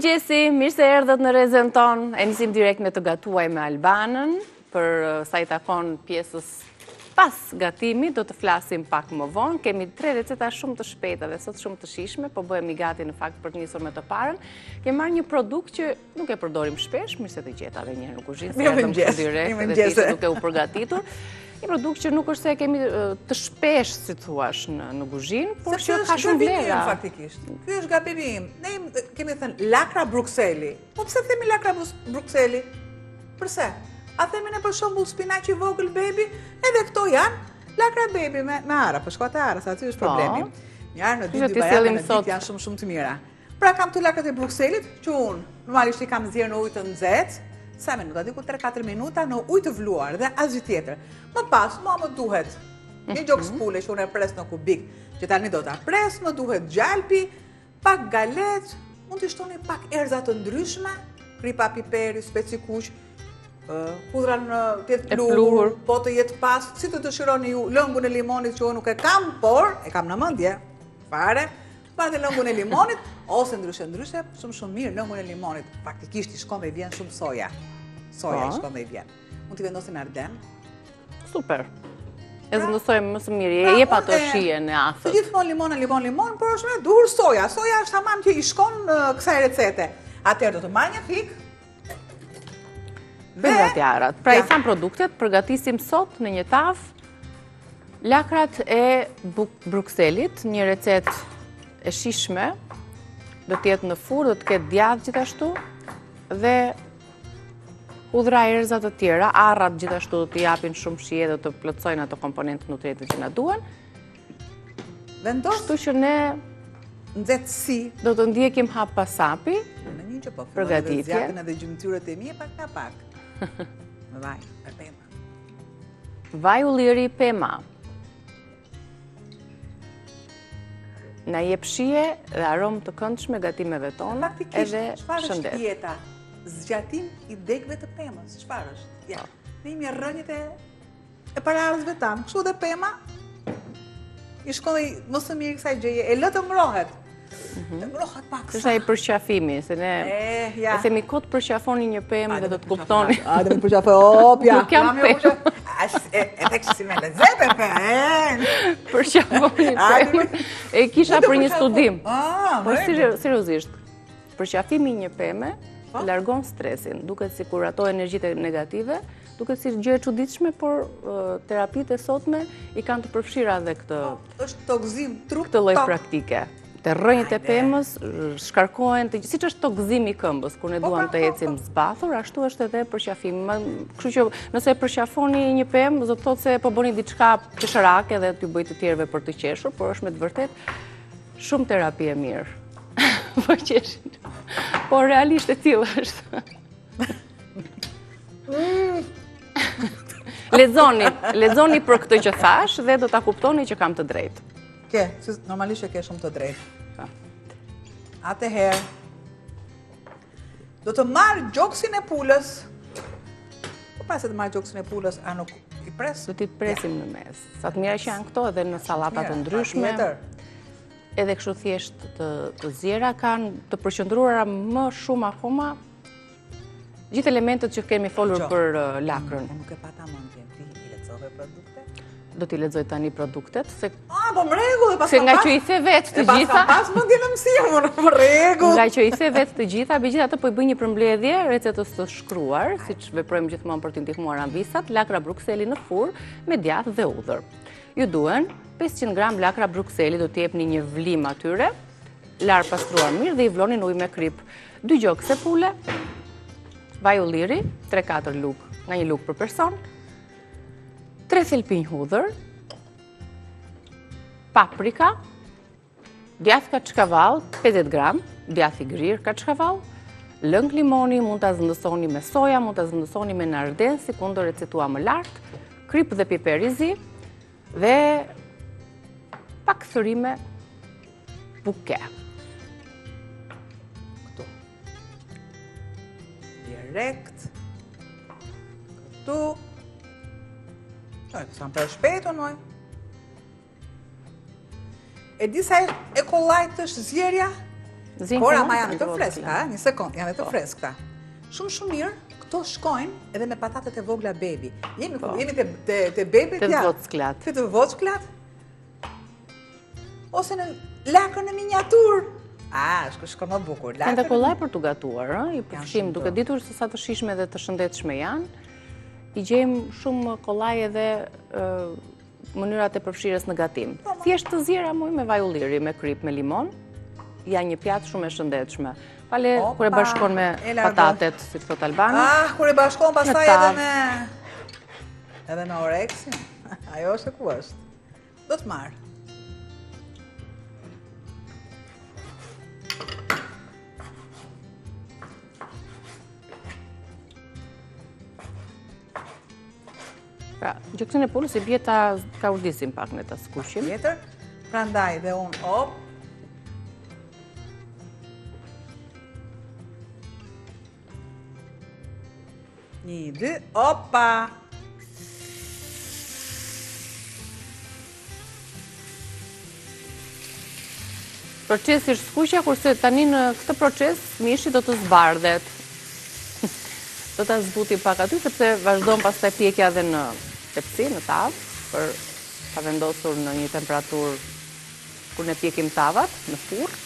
Mirëmëngjesi, mirë se erdhët në rezën tonë. E nisim direkt me të gatuaj me Albanën, për sa I takon pjesës pas gatimit, do të flasim pak më vonë. Kemi 3 receta shumë të shpejta dhe sot shumë të shishme, po bëhemi gati në fakt për të nisur me të parën. Kemi marrë një produkt që nuk e përdorim shpesh, mirë se të gjeta edhe një herë në kuzhinë, se erdhëm këtu direkt dhe ti duke u përgatitur. Një produkt që nuk është se kemi të shpesh, si thuash, në kuzhinë, por që ka shumë vlera. Faktikisht. Ky është gabimi im. Ne kemi thënë lakra Brukseli. Po pse themi lakra Brukseli? Përse? A themi ne për shembull spinaqi vogël baby, edhe këto janë lakra baby me ara, po shkojnë ara, sa aty është problemi. Mirë, në dy bajatë në ditë janë shumë të mira. Pra kam të lakrat e Brukselit, që unë normalisht I kam zjerë në ujë të nxehtë, sa minuta, diku 3-4 minuta në ujë të vluar dhe asgjë tjetër. Më pas, më duhet një gjokë spule që unë e pres në kubik, që tani do ta pres, më duhet gjalpi, pak galet, mund të shtoni pak erza të ndryshme, kripa piperi, speci kuq, hudhra në tjetë pluhur, po të jetë pas, si të dëshironi ju, lëngun e limonit që unë nuk e kam, por e kam në mendje, fare, dhe lëngun e limonit, ose ndryshe, shumë mirë lëngun e limonit, faktikisht I shkon dhe I vjen shumë soja. Soja I shkon dhe I vjen. Mund t'i vendosin arden. Super. E zëndësojmë më së mirë, e jep ato shijen e afës. Të gjithmonë limon, por është me duhur soja. Soja është tamam që I shkon kësaj recete. Atëherë do të marr një fik. Përgatjarat. Pra I tham produktet, përgatisim sot në një tavë lakrat e Brukselit, një recetë e shishme, do t'jetë në furrë, do t'ketë djathë gjithashtu, dhe hudhra erza të tjera, arrat gjithashtu do t'i japin shumë shije dhe të plotësojnë ato komponentë nutriente që na duan. Kështu që ne nxehtësi do të ndjekim hap pas hapi. Në një që po përgatitje. Zjarrin edhe gjymtyrët e mia pak nga pak. Me vaj, me pema. Vaj ulliri pema. Na jep shije dhe aromë të këndshme gatimeve tona edhe shëndet. Dieta, zgjatim I degëve të pemës, çfarë është? Ja. Ne jemi rrënjët e paraardhësve tam. Kështu dhe pema I shkon më së miri kësaj gjëje, e lë të ngrohet. Të ngrohet pak sa. Është ai përqafimi, se ne e themi kot përqafoni një pemë dhe do të kuptoni. A do të përqafoj, opja. Nuk jam pemë. E tek si me lezete pemë. Përqafoni pemë. E kisha për një studim. Po seriozisht. Përqafimi një peme largon stresin, duket sikur ato energjitë negative, duket si gjë e çuditshme, por terapitë e sotme I kanë të përfshira edhe këtë. Është tokzim trup. Këtë lloj praktike. Të rrënjët e pemës shkarkohen, siç është tokëzimi I këmbës, kur ne duam të ecim zbathur, ashtu është edhe përqafimi. Kështu që nëse përqafoni një pemë, do të thotë se po bëni diçka qesharake dhe t'ju bëj të tjerëve për të qeshur, por është me të vërtet shumë terapi e mirë. Po qeshin. Por realisht e tillë është. Lexoni për këtë që thash dhe do ta kuptoni që kam të drejtë. Normalisht e ke shumë të drejtë. Atëherë, do të marrë gjoksin e pulës. Po pas e të marrë gjoksin e pulës, a nuk I pres? Do t'i presim në mes. Sa të mira që janë këto edhe në sallata të ndryshme. Edhe kështu thjesht të zjera kanë të përqendruara më shumë akoma gjithë elementet që kemi folur për lakrën. Nuk e pata mendjen, ti I lexove produkte? Do t'i lexoj tani produktet, se po më rregull, se nga që I the vetë të gjitha. Pas mendjen e mësimit, më rregull. Nga që I the vetë të gjitha, megjithatë po I bëj një përmbledhje recetës së shkruar, siç veprojmë gjithmonë për të ndihmuar anvisat, lakra Brukseli në furrë me djathë dhe udhër. Ju duhen 500 gram lakra Brukseli, do t'i jepni një vlim atyre, lar pastruar mirë dhe I vloni në ujë me krip. 2 gjokë sepule, vaj ulliri, 3-4 lugë, nga një lugë për person, 3 thelpinj hudhër, paprika, djathë kaçkavall, 50 gram, djathë I grirë kaçkavall, lëng limoni, mund ta zëndësoni me soja, mund ta zëndësoni me narden, si ku do recetua më lart, krip dhe piper I zi, dhe pak thërime buke. Këtu. Direkt. Këtu. Sa më për shpejto, noj. E disa e kollajt është zjerja Por ama janë të freskëta, një sekond, janë të freskëta. Shumë mirë, këto shkojnë edhe me patatet e vogla baby. Jemi te baby të vocklat. Të vocklat. Ose në lakën e miniatur. Shko më bukur. Kanë të kollaj për të gatuar, i përfshim, duke ditur se sa të shishme dhe të shëndetshme janë, i gjejmë shumë kollaj edhe mënyrat e përfshirjes në gatim. Thjesht të zjera muj me vaj ulliri, me krip, me limon, janë një pjatë shumë e shëndetshme. Pale, kur e bashkon me patatet, si të thot Albana. Kur e bashkon pastaj edhe me oreksin. Ajo është ku është. Do të marrë. Pra, gjoksin e pullës i bje ka urdisim pak në të skushim. Tjetër, prandaj dhe unë Një, dy, opa! Procesi është skuqja, kurse tani në këtë proces mishi do të zbardhet. Do të zbuti pak aty, sepse vazhdojmë pas të pjekja dhe në tepsi, në tavë, për ta vendosur në një temperaturë kur ne pjekim tavat, në furr,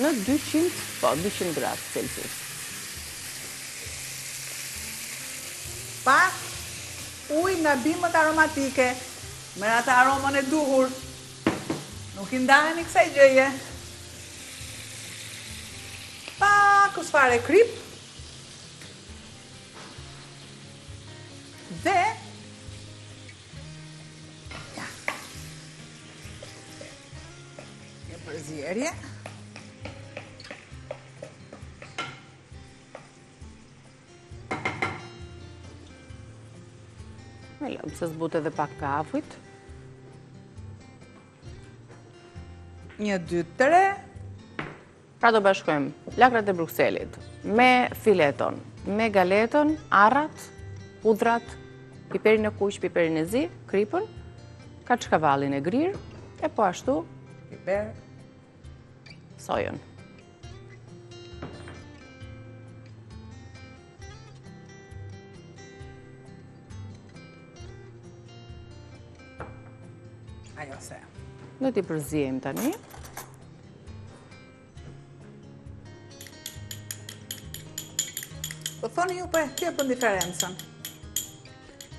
në 200 gradë Celsius. Pa ujë nga bimët aromatike, me atë aromën e duhur. Nuk i ndaheni kësaj gjëje. Pa kusfare krip. Dhe një përzierje. Me lëmë se zbut edhe pak kafujt. 1, 2, 3. Pra do bashkojmë lakrat e Brukselit me fileton, me galeton, arrat, hudrat, piperin e kuq, piperin e zi, kripën, kaçkavallin e grirë, e po ashtu piper, sojën. Ajo se. Do t'i përzijem tani. Po thoni ju kjo bën diferencën.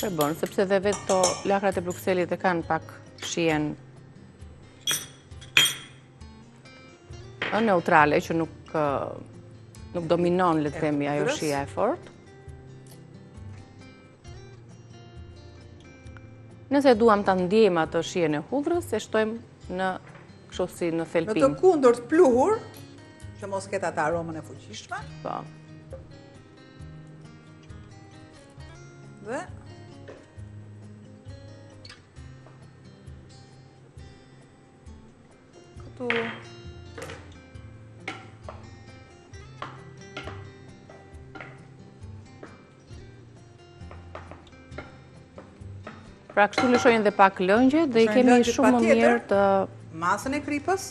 Po bën, sepse dhe vetë to lakrat e Brukselit e kanë pak shijen neutrale, që nuk dominon, le të themi, ajo shija e fortë. Nëse duam të ndjejmë atë shijen e hudhrës, e shtojmë në kështu si në thelpim. Në të kundërt pluhur, që mos ketë atë aromën e fuqishme. Po. Dhe këtu Pra kështu lëshojnë dhe pak lëngje dhe i kemi shumë më mirë të... Masën e kripës.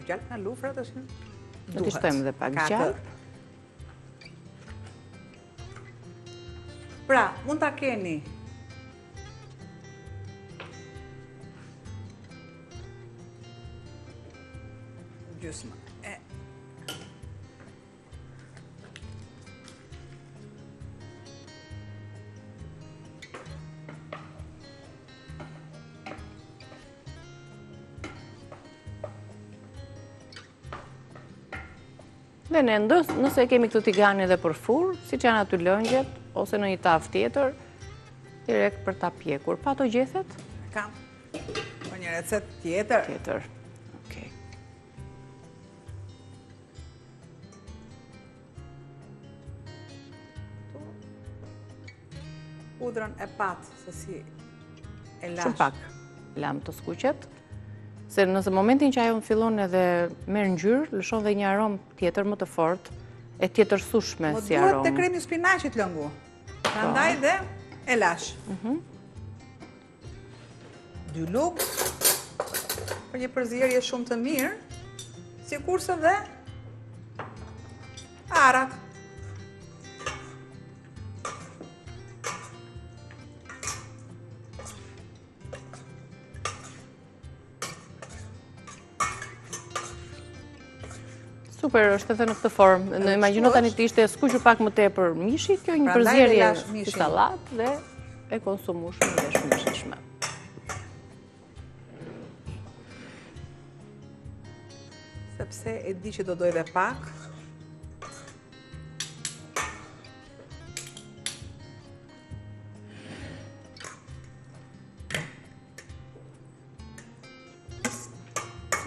Gjallë nga lufrat është? Do t'i shtojmë dhe pak gjallë. Pra, mund t'a keni gjysmë e Dhe ne nëse kemi këtu tigani dhe për furr, si që janë aty lëngjet, ose në një tavë tjetër, direkt për ta pjekur. Pa ato gjethet? Kam. Për një recet tjetër. Tjetër. Okej. Hudrën e patë, se si e lash. Shumë pak lam të skuqet. Se nëse momentin që ajo fillon edhe merr ngjyrë, lëshon dhe një aromë tjetër më të fortë, e tjetërsueshme si aromë. Duhet të kremi spinaqit lëngu. Prandaj dhe e lash. 2 lugë, për një përzierje shumë të mirë, sikurse dhe arat. Super, është edhe në këtë formë. Në imagjino tani të ishte skuqur pak më tepër mishi, kjo një përzierje si sallatë dhe e konsumueshme dhe shumë e shijshme. Sepse e di që do doj dhe pak.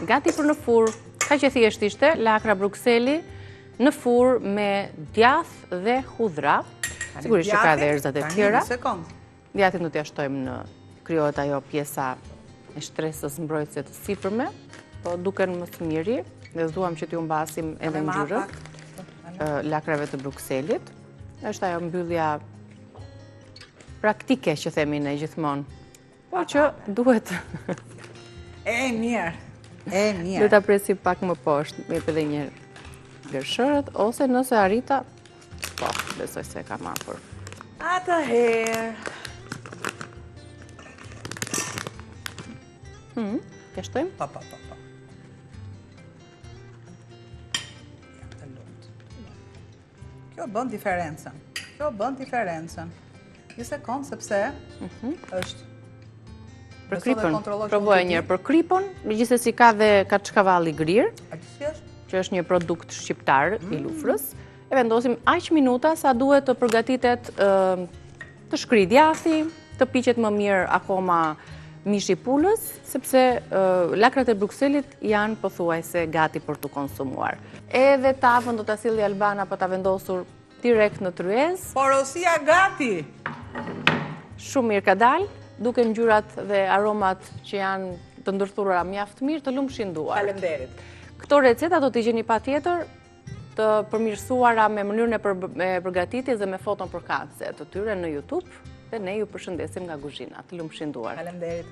Gati për në furrë. Ka që thjesht ishte, lakra brukseli në furrë me djath dhe hudhra. Sigurisht që ka dhe erëzat e tjera. Djathin do t'ja shtojmë në krijohet ajo pjesa e shtresës mbrojtëse të sipërme, po duken më së miri dhe duam që t'ju mbasim edhe ngjyrën lakrave të brukselit. Është ajo mbyllja praktike që themi ne gjithmonë, po që duhet E mirë. Do ta presim pak më poshtë, me edhe një gërshërët, ose nëse arrita, po, besoj se ka mapur. Atëherë. Ja shtojmë? Pa. Kjo bën diferencën. Një sekond, sepse është për kripën, provoja njërë për kripën, megjithëse ka dhe kaçkavalli grirë, që është një produkt shqiptar i Lufrës, e vendosim aq minuta sa duhet të përgatitet të shkri djathi, të piqet më mirë akoma mishi pulës, sepse lakrat e Brukselit janë pothuajse gati për të konsumuar. Edhe tavën do ta silli Albana për ta vendosur direkt në tryezë. Porosia gati! Shumë mirë ka dalë. Duke ngjyrat dhe aromat që janë të ndërthurura mjaft mirë, të lumshin duar. Faleminderit. Këto receta do t'i gjeni patjetër të përmirësuara me mënyrën e përgatitjes dhe me foton përkatëse të tyre në YouTube dhe ne ju përshëndesim nga kuzhina. Të lumshin duar. Faleminderit.